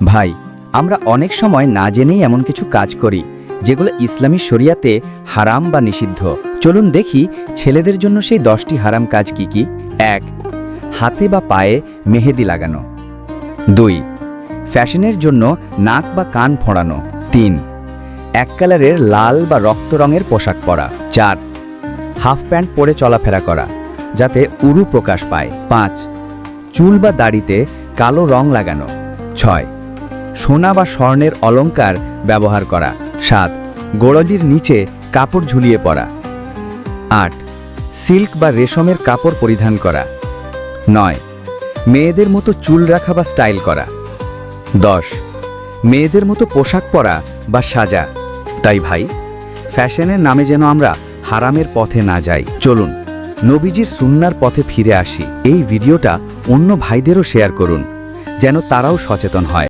ভাই, আমরা অনেক সময় না জেনেই এমন কিছু কাজ করি যেগুলো ইসলামী শরিয়াতে হারাম বা নিষিদ্ধ। চলুন দেখি ছেলেদের জন্য সেই 10টি হারাম কাজ কি কি। 1. হাতে বা পায়ে মেহেদি লাগানো। 2. ফ্যাশনের জন্য নাক বা কান ফোঁড়ানো। 3. এক কালারের লাল বা রক্ত রঙের পোশাক পরা। 4. হাফ প্যান্ট পরে চলাফেরা করা যাতে উরু প্রকাশ পায়। 5. চুল বা দাড়িতে কালো রং লাগানো। 6. সোনা বা স্বর্ণের অলংকার ব্যবহার করা। 7. গোড়ালির নিচে কাপড় ঝুলিয়ে পরা। 8. সিল্ক বা রেশমের কাপড় পরিধান করা। 9. মেয়েদের মতো চুল রাখা বা স্টাইল করা। 10. মেয়েদের মতো পোশাক পরা বা সাজা। তাই ভাই, ফ্যাশনের নামে যেন আমরা হারামের পথে না যাই। চলুন নবীজির সুন্নার পথে ফিরে আসি। এই ভিডিওটা অন্য ভাইদেরও শেয়ার করুন, যেন তারাও সচেতন হয়।